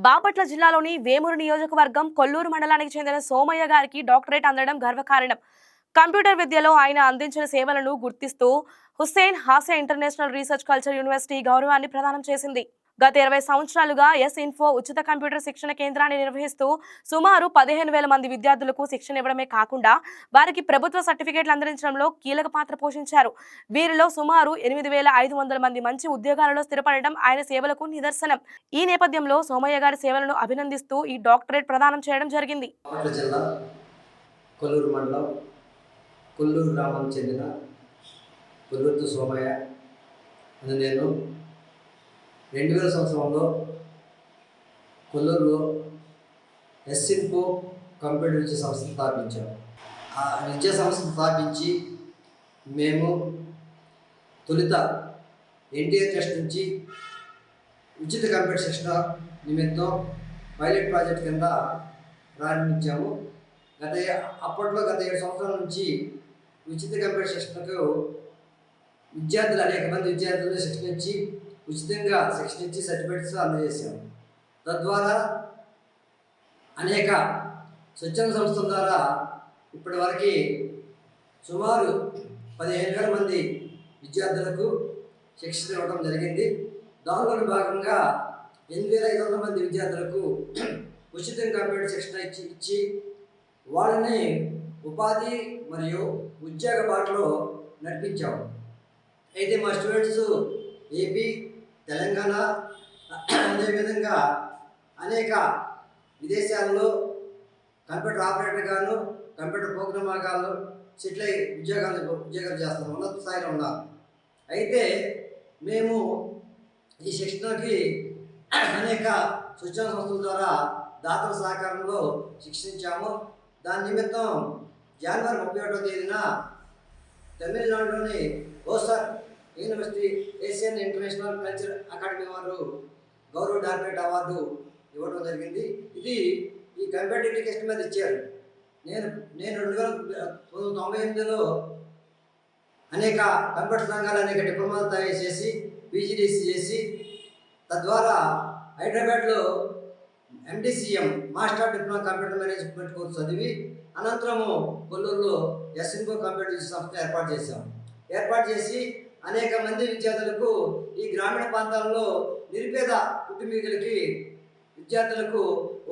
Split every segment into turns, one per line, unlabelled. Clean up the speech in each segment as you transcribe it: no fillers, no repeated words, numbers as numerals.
బాపట్ల జిల్లాలోని వేమూరు నియోజకవర్గం కొల్లూరు మండలానికి చెందిన సోమయ్య గారికి డాక్టరేట్ అందడం గర్వకారణం. కంప్యూటర్ విద్యలో ఆయన అందించిన సేవలను గుర్తిస్తూ Hussain Hasia international research culture university గౌరవాన్ని ప్రదానం చేసింది. గత 20 సంవత్సరాలుగా ఇన్ఫో ఉచిత కంప్యూటర్ శిక్షణ కేంద్రాన్ని నిర్వహిస్తూ సుమారు 15,000 మంది విద్యార్థులకు శిక్షణ ఇవ్వడమే కాకుండా వారికి ప్రభుత్వ సర్టిఫికేట్లు అందించడంలో కీలక పాత్ర పోషించారు. వీరిలో సుమారు 8,500 మంది మంచి ఉద్యోగాలలో స్థిరపడడం ఆయన సేవలకు నిదర్శనం. ఈ నేపథ్యంలో సోమయ్య గారి సేవలను అభినందిస్తూ ఈ డాక్టరేట్ ప్రదానం చేయడం జరిగింది.
కొల్లూరు మండలం కొల్లూరు గ్రామానికి చెందిన కొల్లూరు సోమయ్య అని నేను 2000 సంవత్సరంలో కొల్లూరులో ఇన్ఫో కంప్యూటర్ విద్యా సంస్థను స్థాపించాము. ఆ విద్యా సంస్థను స్థాపించి మేము తొలుత ఎన్టీఆర్ ట్రస్ట్ నుంచి ఉచిత కంప్యూటర్ శిక్షణ నిమిత్తం పైలట్ ప్రాజెక్ట్ కింద ప్రారంభించాము. అప్పట్లో గత 7 సంవత్సరాల నుంచి ఉచిత కంప్యూటర్ శిక్షణకు అనేక మంది విద్యార్థులను ఉచితంగా శిక్షణ ఇచ్చి సర్టిఫికేట్స్ అందజేశాము. తద్వారా అనేక స్వచ్ఛంద సంస్థల ద్వారా ఇప్పటివరకు సుమారు 15,000 మంది విద్యార్థులకు శిక్షణ ఇవ్వడం జరిగింది. దానిలో భాగంగా 8,500 మంది విద్యార్థులకు ఉచితంగా కంప్యూటర్ శిక్షణ ఇచ్చి వాళ్ళని ఉపాధి మరియు ఉద్యోగ బాటలో నడిపించాము. అయితే మా స్టూడెంట్స్ ఏపీ, తెలంగాణ, అదేవిధంగా అనేక విదేశాల్లో కంప్యూటర్ ఆపరేటర్గాను, కంప్యూటర్ ప్రోగ్రామర్గాను సెటిల్ అయ్యి ఉద్యోగాలు చేస్తాము, ఉన్నత స్థాయిలో ఉన్నారు. అయితే మేము ఈ శిక్షణకి అనేక స్వచ్ఛంద సంస్థల ద్వారా దాతల సహకారంలో శిక్షించాము. దాని నిమిత్తం జనవరి 31వ తేదీన తమిళనాడులోని Hosur university Asian international culture academy వారు గౌరవ డాక్టరేట్ అవార్డు ఇవ్వడం జరిగింది. ఇది ఈ కంప్యూటర్ ఎడ్యుకేషన్ మీద ఇచ్చారు. నేను 1998లో అనేక కంప్యూటర్ సంఘాలు అనేక డిప్లొమాలు తయారు చేసి పీజీడీసీ చేసి తద్వారా హైదరాబాద్లో MDCM master diploma computer management course చదివి అనంతరము కొల్లూరులో ఇన్ఫో కంప్యూటర్ సంస్థ ఏర్పాటు చేసి అనేక మంది విద్యార్థులకు ఈ గ్రామీణ ప్రాంతాల్లో నిరుపేద కుటుంబీకులకి విద్యార్థులకు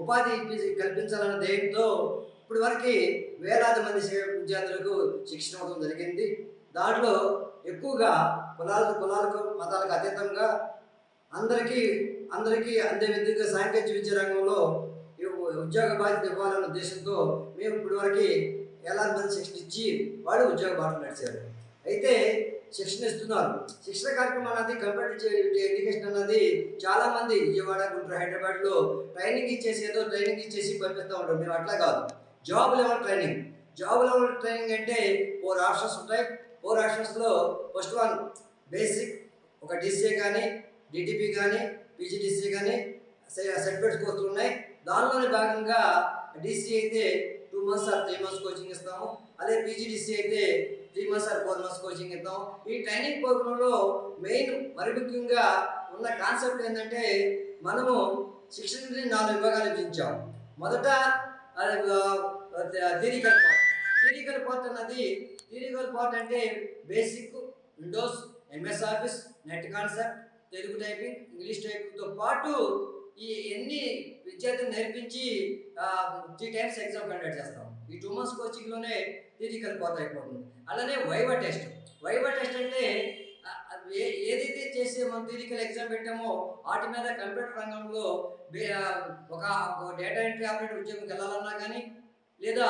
ఉపాధి కల్పించాలన్న ధ్యేయంతో ఇప్పటి వరకు వేలాది మంది విద్యార్థులకు శిక్షణ ఇవ్వడం జరిగింది. దాంట్లో ఎక్కువగా కులాలకు మతాలకు అతీతంగా అందరికీ అందే విధంగా సాంకేతిక విద్యా రంగంలో ఉద్యోగ బాధ్యత ఇవ్వాలన్న ఉద్దేశంతో మేము ఇప్పటి వరకు వేలాది మంది శిక్షణ ఇచ్చి వాళ్ళు ఉద్యోగ బాటలు నడిచారు. అయితే శిక్షణ ఇస్తున్నారు. శిక్షణ కార్యక్రమం అన్నది కంప్యూటర్ ఎడ్యుకేషన్ అన్నది చాలామంది విజయవాడ, గుంటూరు, హైదరాబాద్లో ట్రైనింగ్ ఇచ్చేసి పంపిస్తూ ఉంటారు. మేము అట్లా కాదు, జాబ్ లెవెల్ ట్రైనింగ్ అంటే 4 ఆప్షన్స్ ఉంటాయి. 4 ఆప్షన్స్లో ఫస్ట్ వన్ బేసిక్, ఒక DCA కానీ, DTP కానీ, PGDCA కానీ సర్టిఫికేట్స్ కోర్సులు ఉన్నాయి. దానిలోని భాగంగా DCA అయితే 2 months or 3 months కోచింగ్ ఇస్తాము. అదే PGDCA అయితే 3 months or 4 months కోచింగ్ ఇస్తాం. ఈ ట్రైనింగ్ ప్రోగ్రాంలో మెయిన్ మరి ముఖ్యంగా ఉన్న కాన్సెప్ట్ ఏంటంటే మనము శిక్షణని 4 విభాగాలు విభజించాం. మొదట థియరికల్ పార్ట్ అంటే basic, windows, MS office, net concept, Telugu typing, English టైపింగ్తో పాటు ఈ ఎన్ని విద్యార్థులు నేర్పించి 3 times ఎగ్జామ్ కండక్ట్ చేస్తాం. ఈ 2 months కోచింగ్లోనే థియరికల్ పార్ట్ అయిపోతుంది. అలానే వైవా టెస్ట్ అంటే ఏదైతే చేసి మనం థియరికల్ ఎగ్జామ్ పెట్టామో వాటి మీద కంప్యూటర్ రంగంలో ఒక డేటా ఎంట్రీ ఆపరేటర్ ఉద్యోగంకి వెళ్ళాలన్నా కానీ, లేదా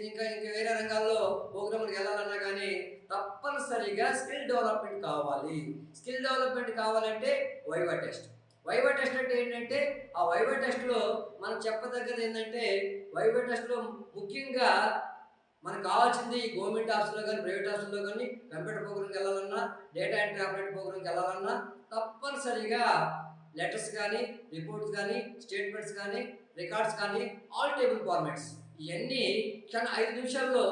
ఇంకా వేరే రంగాల్లో ప్రోగ్రామ్కి వెళ్ళాలన్నా కానీ తప్పనిసరిగా స్కిల్ డెవలప్మెంట్ కావాలంటే వైవా టెస్ట్ అంటే ఏంటంటే ఆ వైవా టెస్ట్లో మనం చెప్పదగ్గది ఏంటంటే వైవా టెస్ట్లో ముఖ్యంగా మనకు కావాల్సింది గవర్నమెంట్ ఆఫీసులో కానీ, ప్రైవేట్ ఆఫీసులో కానీ కంప్యూటర్ ప్రోగ్రామ్కి వెళ్ళాలన్నా, డేటా ఎంట్రీ ఆపరేటర్ ప్రోగ్రామ్కి వెళ్ళాలన్నా తప్పనిసరిగా లెటర్స్ కానీ, రిపోర్ట్స్ కానీ, స్టేట్మెంట్స్ కానీ, రికార్డ్స్ కానీ, ఆల్ టేబుల్ ఫార్మాట్స్ ఇవన్నీ 5 నిమిషాల్లో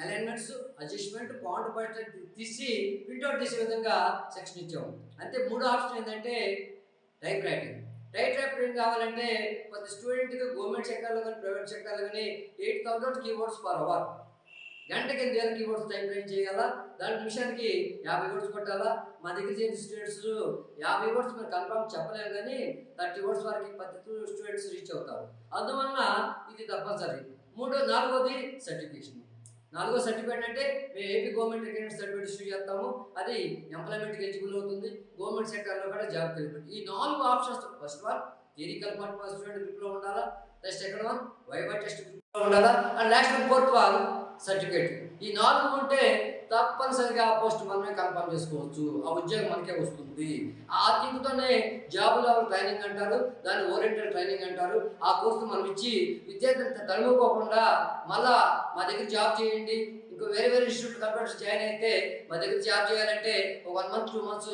అలైన్మెంట్స్, అడ్జస్ట్మెంట్, పాయింట్ తీసి ప్రింట్అవుట్ తీసే విధంగా సెక్షన్ ఇచ్చాము. అంతే. 3వ ఆప్షన్ ఏంటంటే టైప్ టైప్ రైటింగ్ కావాలంటే ప్రతి స్టూడెంట్కి గవర్నమెంట్ సెక్టర్లో కానీ ప్రైవేట్ సెక్టర్లో కానీ 8,000 కీవర్డ్స్ పర్ అవర్. గంటకి 8,000 కీవర్డ్స్ టైప్ రైట్ చేయాలా, దాని నిమిషానికి 50 వర్డ్స్ కొట్టాలా. మా దగ్గర చేసిన స్టూడెంట్స్ 50 వర్డ్స్ మీరు కన్ఫర్మ్ చెప్పలేము కానీ 30 వర్డ్స్ వరకు ప్రతి స్టూడెంట్స్ రీచ్ అవుతారు. అందువలన ఇది తప్పనిసరి. నాలుగోది సర్టిఫికేషన్. నాలుగో సర్టిఫికేట్ అంటే మేము AP government recognised certificate issue చేస్తాము. అది ఎంప్లాయ్మెంట్కి ఎలిజిబుల్ అవుతుంది, గవర్నమెంట్ సెక్టర్లో కూడా జాబ్ కలిపి. ఈ 4 options. First of all theoretical part మా స్టూడెంట్ గ్రూప్లో ఉండాలా, సెకండ్ వన్ వైవా టెస్ట్ గ్రూప్లో ఉండాలా, and last one fourth one certificate. ఈ 4 ఉంటే తప్పనిసరిగా ఆ పోస్ట్ మనమే కన్ఫర్మ్ చేసుకోవచ్చు, ఆ ఉద్యోగం మనకే వస్తుంది. ఆ థింక్తోనే జాబ్ లెవెల్ ట్రైనింగ్ అంటారు, దాన్ని ఓరియంటెడ్ ట్రైనింగ్ అంటారు. ఆ కోర్సు మనం ఇచ్చి విద్యార్థులు తడుముకోకుండా మళ్ళా మా దగ్గర జాబ్ చేయండి, ఇంకో వేరే ఇన్స్టిట్యూట్ కంప్యూటర్స్ జాయిన్ అయితే మా దగ్గర జాబ్ చేయాలంటే 1 month 2 months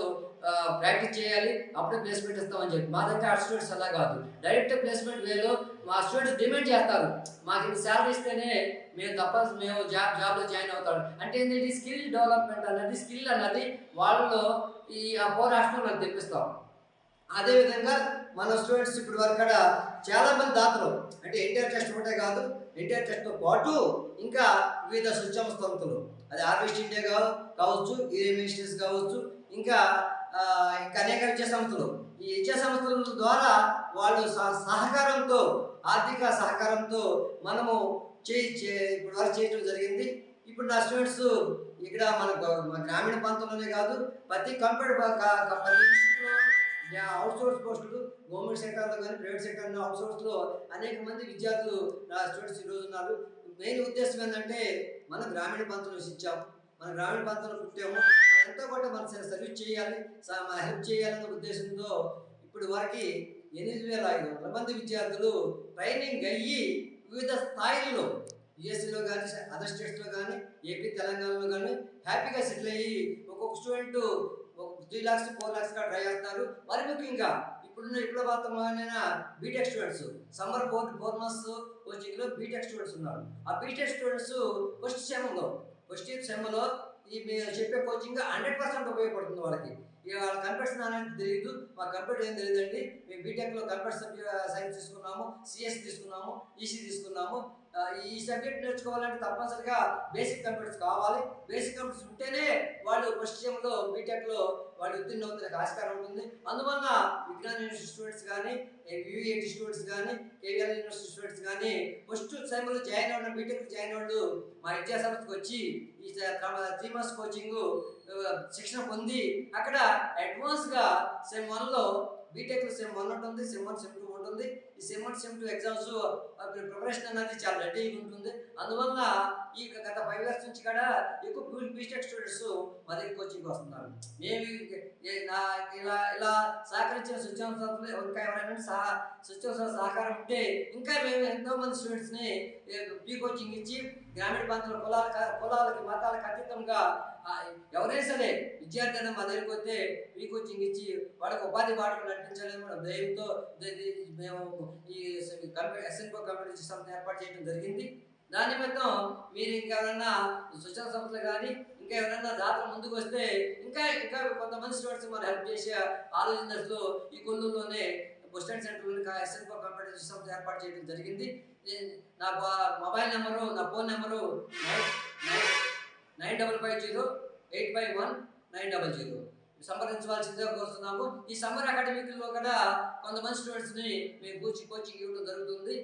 ప్రాక్టీస్ చేయాలి, అప్పుడే ప్లేస్మెంట్ ఇస్తామని చెప్పి. మా దగ్గర ఆ స్టూడెంట్స్ అలా కాదు, డైరెక్ట్ ప్లేస్మెంట్ వేలో మా స్టూడెంట్స్ డిమాండ్ చేస్తారు, మాకు ఇంత శాలరీ ఇస్తేనే మేము జాబ్లో జాయిన్ అవుతాడు. అంటే ఏంటంటే స్కిల్ డెవలప్మెంట్ అన్నది, స్కిల్ అన్నది వాళ్ళలో ఈ పోరాష్టం నాకు తెప్పిస్తాం. అదేవిధంగా మన స్టూడెంట్స్ ఇప్పుడు వరకు చాలా మంది దాతలు, అంటే ఎన్టీఆర్ టెస్ట్ ఒకటే కాదు, ఎన్టీఆర్ టెస్ట్తో పాటు ఇంకా వివిధ స్వచ్ఛంద సంస్థలు, అది హార్వెస్ట్ ఇండియా కావచ్చు, ఈరే మినిస్ట్రీస్ కావచ్చు, ఇంకా అనేక విద్యా సంస్థలు. ఈ విద్యా సంస్థల ద్వారా వాళ్ళు సహకారంతో, ఆర్థిక సహకారంతో మనము ఇప్పుడు వరకు చేయడం జరిగింది. ఇప్పుడు నా స్టూడెంట్స్ ఇక్కడ మన గ్రామీణ ప్రాంతంలోనే కాదు, ప్రతి ఇన్స్టిట్యూట్లో అవుట్సోర్స్ పోస్టులు, గవర్నమెంట్ సెక్టర్లో కానీ ప్రైవేట్ సెక్టర్లో అవుట్సోర్స్లో అనేక మంది విద్యార్థులు నా స్టూడెంట్స్ ఈరోజు ఉన్నారు. మెయిన్ ఉద్దేశం ఏంటంటే మనం గ్రామీణ ప్రాంతంలో ఇచ్చాము, మన గ్రామీణ ప్రాంతంలో పుట్టాము, మనం ఎంతో కొంత మన సర్వీస్ చేయాలి, హెల్ప్ చేయాలనే ఉద్దేశంతో ఇప్పుడు వరకు 8,500 మంది విద్యార్థులు ట్రైనింగ్ అయ్యి వివిధ స్థాయిల్లో యూఎస్ఏలో కానీ అదర్ స్టేట్స్లో కానీ ఏపీ తెలంగాణలో కానీ హ్యాపీగా సెటిల్ అయ్యి ఒక్కొక్క స్టూడెంట్ 3 lakhs 4 lakhs ట్రై చేస్తున్నారు. మరి ముఖ్యంగా ఇప్పుడున్న విప్లవాత్మకమైన బీటెక్ స్టూడెంట్స్ సమ్మర్ 4 months కోచింగ్లో బీటెక్ స్టూడెంట్స్ ఉన్నారు. ఆ బీటెక్ స్టూడెంట్స్ ఫస్ట్ సెమ్లో ఈ మేము చెప్పే కోచింగ్ 100% ఉపయోగపడుతుంది వాళ్ళకి. ఇక వాళ్ళ కంప్యూటర్స్ అనేది తెలియదు, మా కంప్యూటర్ ఏం తెలియదండి, మేము బీటెక్లో కంప్యూటర్ సైన్స్ తీసుకున్నాము, సిఎస్ తీసుకున్నాము, ఈసీ తీసుకున్నాము. ఈ సబ్జెక్ట్ నేర్చుకోవాలంటే తప్పనిసరిగా బేసిక్ కంప్యూటర్స్ కావాలి. బేసిక్ కంప్యూటర్స్ ఉంటేనే వాళ్ళు ఫస్ట్ సెమ్లో బీటెక్లో వాళ్ళు ఉత్తీర్ణ అవుతున్న ఆస్కారం ఉంటుంది. అందువల్ల విజ్ఞాన యూనివర్సిటీ స్టూడెంట్స్ కానీ, యూఈఐటి స్టూడెంట్స్ కానీ, కేవీఆర్ యూనివర్సిటీ స్టూడెంట్స్ కానీ ఫస్ట్ సెమ్లో జాయిన్ అవ్వడం, బీటెక్ జాయిన్ అవ్వడం మా విద్యా సంస్థకు వచ్చి ఈ 3 months కోచింగ్ శిక్షణ పొంది అక్కడ అడ్వాన్స్గా సెమ్ 1లో బీటెక్లో సెమ్ 1 ఉంటుంది, సెమ్ 1 సెమ్ 2 ఉంటుంది. ఈ సెమ్ 1 సెమ్ 2 ఎగ్జామ్స్ ప్రిపరేషన్ అనేది చాలా రెడీగా ఉంటుంది. అందువల్ల ఈ గత 5 years నుంచి కూడా ఎక్కువ బీటెక్ స్టూడెంట్స్ మా దగ్గర కోచింగ్ వస్తున్నారు. మేము ఇలా సహకరించిన స్వచ్ఛంద సంస్థలు ఇంకా ఎవరైనా స్వచ్ఛంద సహకారం ఉంటే ఇంకా మేము ఎంతోమంది స్టూడెంట్స్ని ఫ్రీ కోచింగ్ ఇచ్చి గ్రామీణ ప్రాంతాల కులాలకి మతాలకు అతీతంగా ఎవరైనా సరే విద్యార్థి అయినా మా దగ్గరికి వస్తే ఫ్రీ కోచింగ్ ఇచ్చి వాళ్ళకి ఉపాధి బాటలు నడిపించాలని మన ధైర్యంతో మేము ఈ ఎస్ఎన్కో కంప్యూటర్ సంస్థ ఏర్పాటు చేయడం జరిగింది. దాని నిమిత్తం మీరు ఇంకెవరన్నా స్వచ్ఛంద సంస్థలు కానీ ఇంకా ఎవరైనా దాతలు ముందుకు వస్తే ఇంకా కొంతమంది స్టూడెంట్స్ మనం హెల్ప్ చేసే ఆలోచనతో ఈ కొల్లూరులోనే బస్ స్టాండ్ సెంటర్లో ఎస్ఎన్కో కంప్యూటర్ సంస్థ ఏర్పాటు చేయడం జరిగింది. నా మొబైల్ నెంబరు, నా ఫోన్ నెంబరు 9550-851-900 సంప్రదించవలసిందిగా కోరుతున్నాము. ఈ సమ్మర్ అకాడమిక్లో కూడా కొంతమంది స్టూడెంట్స్ని మేము కోచింగ్ ఇవ్వడం జరుగుతుంది.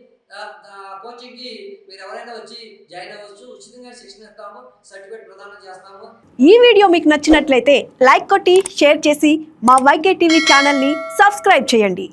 కోచింగ్కి మీరు ఎవరైనా వచ్చి జాయిన్ అవ్వచ్చు, ఉచితంగా శిక్షణ ఇస్తాము, సర్టిఫికేట్ ప్రదానం చేస్తాము.
ఈ వీడియో మీకు నచ్చినట్లయితే లైక్ కొట్టి షేర్ చేసి మా వైకే టీవీ ఛానల్ని సబ్స్క్రైబ్ చేయండి.